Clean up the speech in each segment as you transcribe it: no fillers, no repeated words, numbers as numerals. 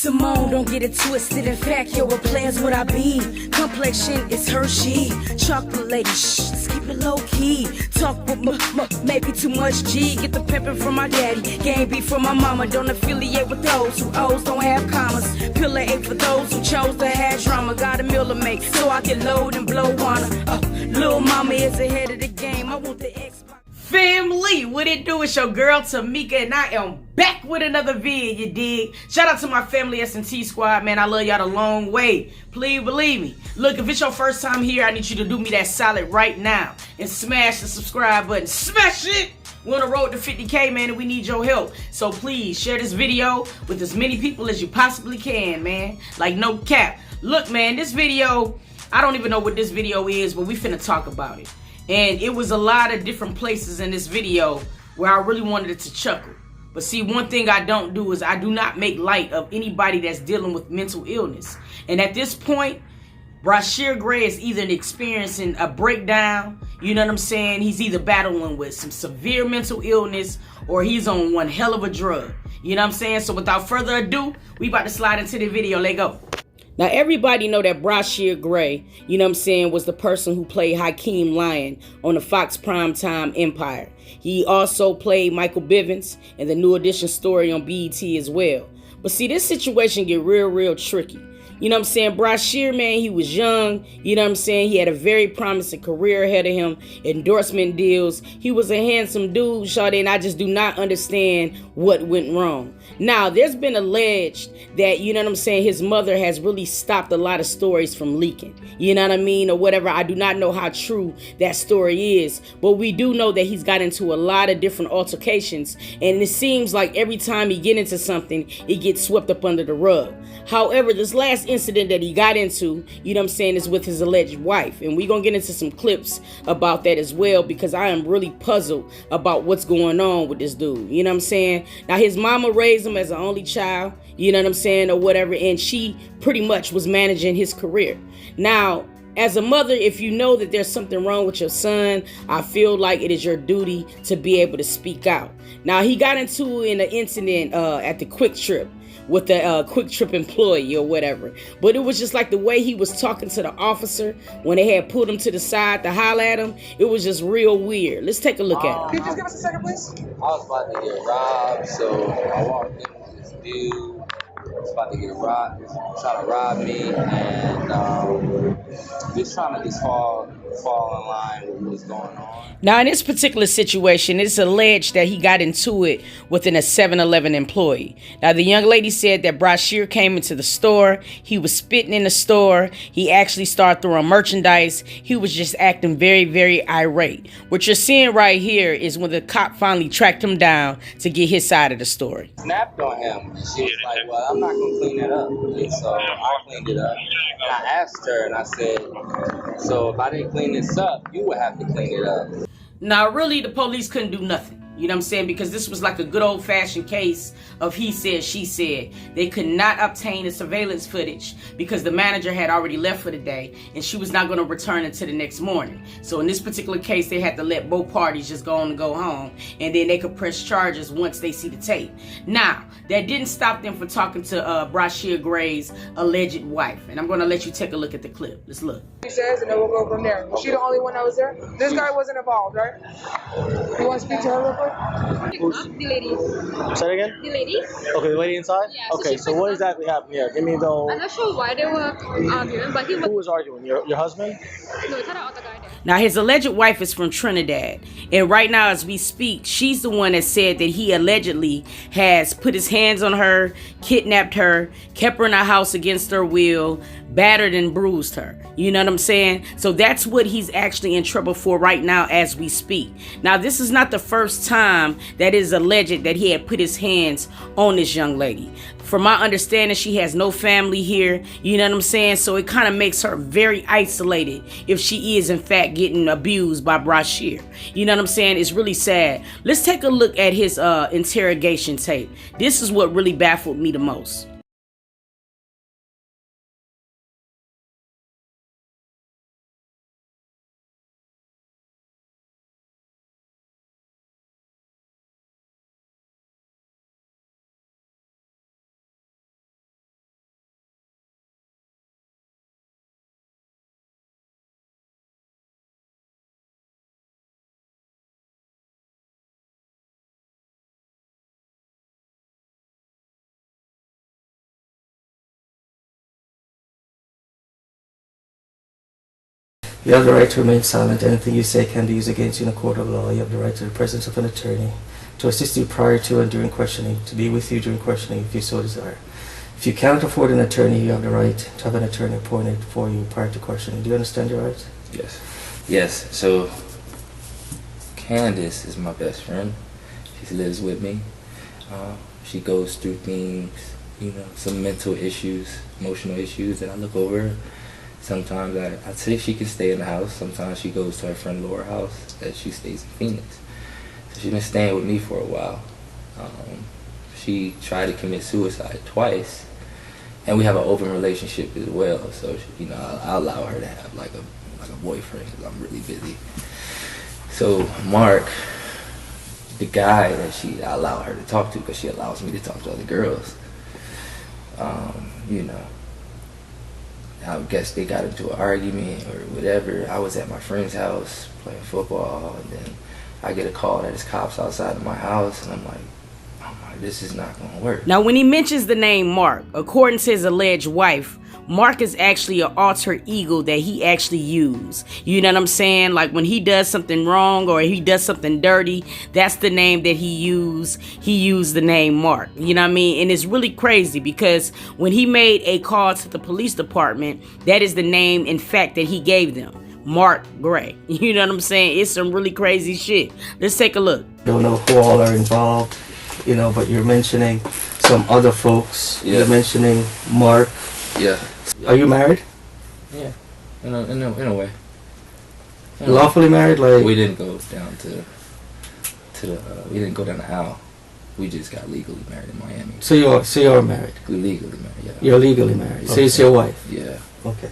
Simone, don't get it twisted. In fact, yo, what players would I be? Complexion is Hershey. Chocolate lady, shh, let's keep it low key. Talk with maybe too much G. Get the pimpin' from my daddy, game B from my mama. Don't affiliate with those who O's don't have commas. Pillar A for those who chose to have drama. Got a meal to make so I can load and blow on her. Lil' mama is ahead of the game. I want the Xbox. Family, what it do? It's your girl Tamika, and I am back with another vid, you dig? Shout out to my family S&T squad, man. I love y'all the long way. Please believe me. Look, if it's your first time here, I need you to do me that solid right now and smash the subscribe button. Smash it! We're on the road to 50K, man, and we need your help. So please share this video with as many people as you possibly can, man. Like no cap. Look, man, this video, I don't even know what this video is, but we finna talk about it. And it was a lot of different places in this video where I really wanted it to chuckle. But see, one thing I don't do is I do not make light of anybody that's dealing with mental illness. And at this point, Bryshere Gray is either experiencing a breakdown, you know what I'm saying? He's either battling with some severe mental illness or he's on one hell of a drug. You know what I'm saying? So without further ado, we about to slide into the video. Let's go. Now, everybody know that Bryshere Gray, you know what I'm saying, was the person who played Hakeem on the Fox Primetime Empire. He also played Michael Bivens in the New Edition story on BET as well. But see, this situation get real tricky. You know what I'm saying? Bryshere, man, he was young. You know what I'm saying? He had a very promising career ahead of him. Endorsement deals. He was a handsome dude, shawty, and I just do not understand what went wrong. Now, there's been alleged that, you know what I'm saying, his mother has really stopped a lot of stories from leaking. You know what I mean? Or whatever. I do not know how true that story is. But we do know that he's got into a lot of different altercations. And it seems like every time he get into something, it gets swept up under the rug. However, this last incident that he got into, you know what I'm saying, is with his alleged wife. And we're going to get into some clips about that as well, because I am really puzzled about what's going on with this dude. You know what I'm saying? Now, his mama raised him as an only child, you know what I'm saying, or whatever, and she pretty much was managing his career. Now, as a mother, if you know that there's something wrong with your son, I feel like it is your duty to be able to speak out. Now, he got into an incident at the Quick Trip with the Quick Trip employee or whatever. But it was just like the way he was talking to the officer when they had pulled him to the side to holler at him. It was just real weird. Let's take a look at it. Can you just give us a second, please? I was about to get robbed, so I walked in with this dude. I was about to get robbed, trying to rob me, and just trying to fall in line with what's going on. Now, in this particular situation, it's alleged that he got into it within a 7-Eleven employee. Now, the young lady said that Bryshere came into the store. He was spitting in the store. He actually started throwing merchandise. He was just acting very irate. What you're seeing right here is when the cop finally tracked him down to get his side of the story. Snapped on him. She was like, well, I'm not going to clean it up. And so I cleaned it up. And I asked her, and I said, so if I didn't clean this up, you would have to clean it up. Now, really, the police couldn't do nothing. You know what I'm saying? Because this was like a good old-fashioned case of he said, she said. They could not obtain the surveillance footage because the manager had already left for the day and she was not going to return until the next morning. So in this particular case, they had to let both parties just go on and go home, and then they could press charges once they see the tape. Now, that didn't stop them from talking to Bryshere Gray's alleged wife. And I'm going to let you take a look at the clip. Let's look. She says, and then we'll go from there. Was she the only one that was there? This guy wasn't involved, right? You want to speak to her real quick? The lady. Say it again? The lady? Okay, the lady inside? Yeah, okay, so what exactly happened here? Give me the... I'm not sure why they were arguing, but he was... Who was arguing? Your husband? No, it's not the other guy there. Now, his alleged wife is from Trinidad. And right now, as we speak, she's the one that said that he allegedly has put his hands on her, kidnapped her, kept her in a house against her will, battered and bruised her. You know what I'm saying? So that's what he's actually in trouble for right now as we speak. Now, this is not the first time that it is alleged that he had put his hands on this young lady. From my understanding, she has no family here. You know what I'm saying? So it kind of makes her very isolated if she is in fact getting abused by Bryshere. You know what I'm saying? It's really sad. Let's take a look at his interrogation tape. This is what really baffled me the most. You have the right to remain silent. Anything you say can be used against you in a court of law. You have the right to the presence of an attorney, to assist you prior to and during questioning, to be with you during questioning if you so desire. If you cannot afford an attorney, you have the right to have an attorney appointed for you prior to questioning. Do you understand your rights? Yes. Yes. So Candace is my best friend. She lives with me. She goes through things, you know, some mental issues, emotional issues, and I look over her. Sometimes I say she can stay in the house. Sometimes she goes to her friend Laura's house that she stays in Phoenix. So she's been staying with me for a while. She tried to commit suicide twice, and we have an open relationship as well. So you know, I allow her to have like a boyfriend because I'm really busy. So Mark, the guy that I allow her to talk to, because she allows me to talk to other girls. You know, I guess they got into an argument or whatever. I was at my friend's house playing football, and then I get a call that there's cops outside of my house, and I'm like, this is not gonna work. Now, when he mentions the name Mark, according to his alleged wife, Mark is actually an alter ego that he actually used. You know what I'm saying? Like when he does something wrong or he does something dirty, that's the name that he used. He used the name Mark. You know what I mean? And it's really crazy because when he made a call to the police department, that is the name, in fact, that he gave them. Mark Gray. You know what I'm saying? It's some really crazy shit. Let's take a look. Don't know who all are involved, you know, but you're mentioning some other folks. Yeah. You're mentioning Mark. Yeah. Are you married? Yeah. In a way. Lawfully married? Like we didn't go down to the we didn't go down the aisle. We just got legally married in Miami. So you're married. We legally married. Yeah. You're legally married. So it's your wife. Yeah. Okay.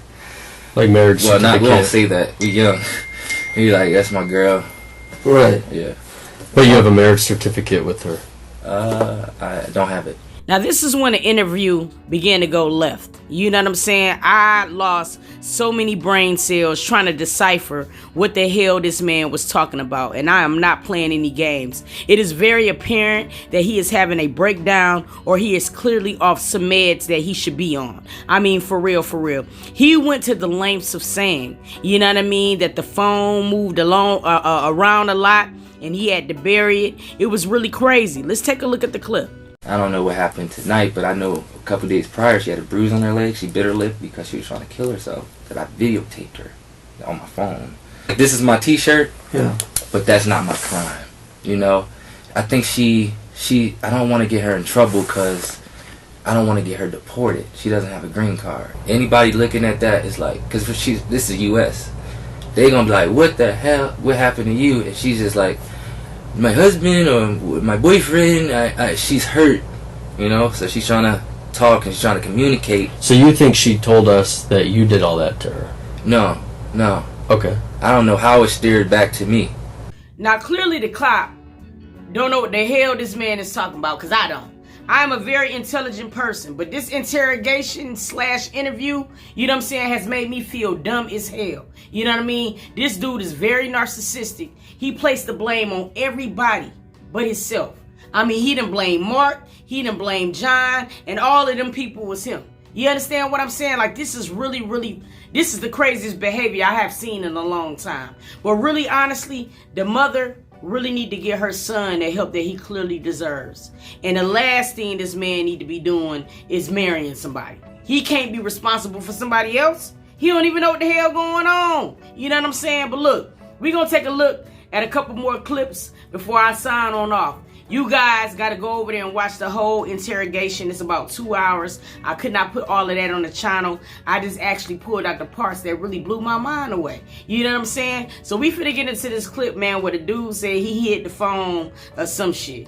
Like marriage Well, certificate. we don't say that. We young. We like, that's my girl. Right. Yeah. But you have a marriage certificate with her. I don't have it. Now, this is when the interview began to go left. You know what I'm saying? I lost so many brain cells trying to decipher what the hell this man was talking about. And I am not playing any games. It is very apparent that he is having a breakdown or he is clearly off some meds that he should be on. I mean, for real, for real. He went to the lengths of saying, you know what I mean, that the phone moved along around a lot and he had to bury it. It was really crazy. Let's take a look at the clip. I don't know what happened tonight, but I know a couple days prior she had a bruise on her leg. She bit her lip because she was trying to kill herself. That I videotaped her on my phone. This is my t-shirt, Yeah. but that's not my crime. You know, I think I don't want to get her in trouble because I don't want to get her deported. She doesn't have a green card. Anybody looking at that is like, because this is U.S. They gonna be like, what the hell? What happened to you? And she's just like, my husband or my boyfriend, she's hurt, you know, so she's trying to talk and she's trying to communicate. So you think she told us that you did all that to her? No. Okay. I don't know how it steered back to me. Now, clearly the cop don't know what the hell this man is talking about, because I don't. I am a very intelligent person, but this interrogation / interview, you know what I'm saying, has made me feel dumb as hell. You know what I mean? This dude is very narcissistic. He placed the blame on everybody but himself. I mean, he didn't blame Mark, he didn't blame John, and all of them people was him. You understand what I'm saying? Like, this is really, this is the craziest behavior I have seen in a long time. But really, honestly, the mother really need to get her son the help that he clearly deserves. And the last thing this man need to be doing is marrying somebody. He can't be responsible for somebody else. He don't even know what the hell going on. You know what I'm saying? But look, we're going to take a look at a couple more clips before I sign on off. You guys got to go over there and watch the whole interrogation. It's about 2 hours. I could not put all of that on the channel. I just actually pulled out the parts that really blew my mind away. You know what I'm saying? So we finna get into this clip, man, where the dude said he hit the phone or some shit.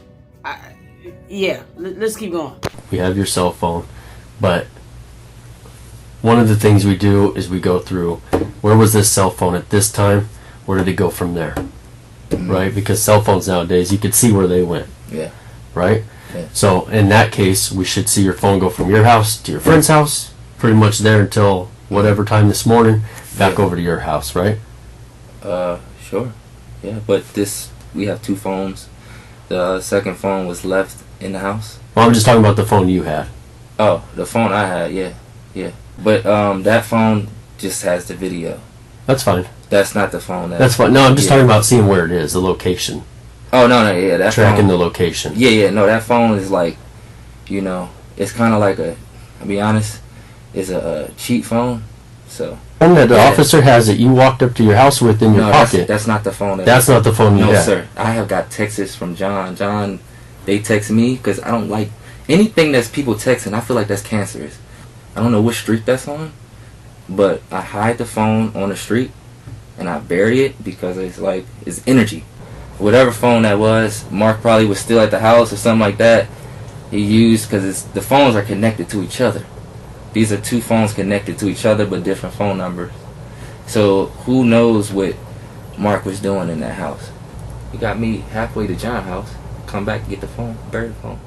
Yeah, let's keep going. We have your cell phone, but one of the things we do is we go through, where was this cell phone at this time? Where did it go from there? Right? Because cell phones nowadays, you could see where they went. Yeah. Right? Yeah. So in that case, we should see your phone go from your house to your friend's house, pretty much there until whatever time this morning, back over to your house, right? Sure. Yeah, but we have two phones. The second phone was left in the house. Well, I'm just talking about the phone you had. Oh, the phone I had, yeah. But that phone just has the video. That's fine. That's not the phone. That's fine. No, I'm just talking about seeing where it is, the location. Oh, no, yeah, that tracking phone, the location. Yeah, no, that phone is like, you know, it's kind of like I'll be honest, it's a cheap phone, so. Phone that the officer has that you walked up to your house with in your pocket. That's not the phone. That's not the phone you have. No, sir. I have got texts from John. They text me because I don't like anything that's people texting. I feel like that's cancerous. I don't know which street that's on, but I hide the phone on the street and I bury it because it's energy. Whatever phone that was, Mark probably was still at the house or something like that. He used because the phones are connected to each other. These are two phones connected to each other but different phone numbers. So who knows what Mark was doing in that house. He got me halfway to John's house, come back and get the phone, bury the phone.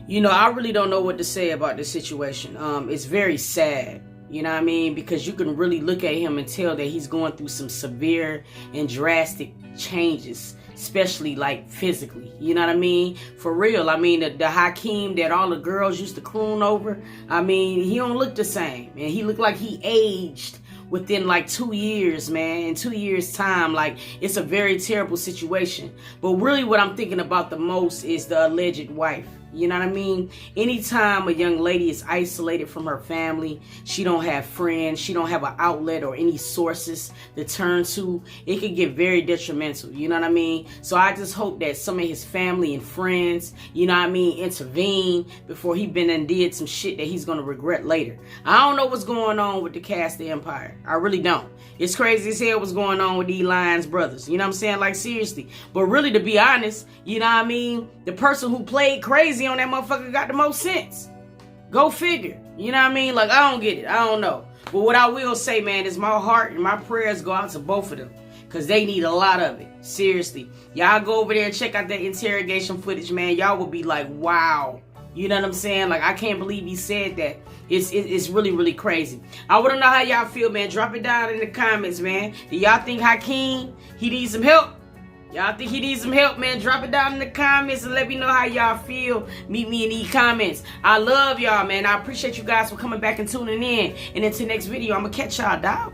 You know, I really don't know what to say about this situation. It's very sad, you know what I mean? Because you can really look at him and tell that he's going through some severe and drastic changes, especially like physically, you know what I mean? For real, I mean, the Hakeem that all the girls used to croon over, I mean, he don't look the same. And he looked like he aged within like 2 years, man. In 2 years time, like, it's a very terrible situation. But really what I'm thinking about the most is the alleged wife. You know what I mean? Anytime a young lady is isolated from her family, she don't have friends, she don't have an outlet or any sources to turn to, it can get very detrimental. You know what I mean? So I just hope that some of his family and friends, you know what I mean, intervene before he been and did some shit that he's going to regret later. I don't know what's going on with the cast of Empire. I really don't. It's crazy as hell what's going on with these Lions brothers. You know what I'm saying? Like, seriously. But really, to be honest, you know what I mean? The person who played crazy on that motherfucker got the most sense. Go figure. You know what I mean? Like, I don't get it. I don't know. But what I will say, man, is my heart and my prayers go out to both of them. Because they need a lot of it. Seriously. Y'all go over there and check out that interrogation footage, man. Y'all will be like, wow. You know what I'm saying? Like, I can't believe he said that. It's really, really crazy. I want to know how y'all feel, man. Drop it down in the comments, man. Do y'all think Hakeem, he needs some help? Y'all think he needs some help, man? Drop it down in the comments and let me know how y'all feel. Meet me in these comments. I love y'all, man. I appreciate you guys for coming back and tuning in. And until next video, I'm going to catch y'all, dog.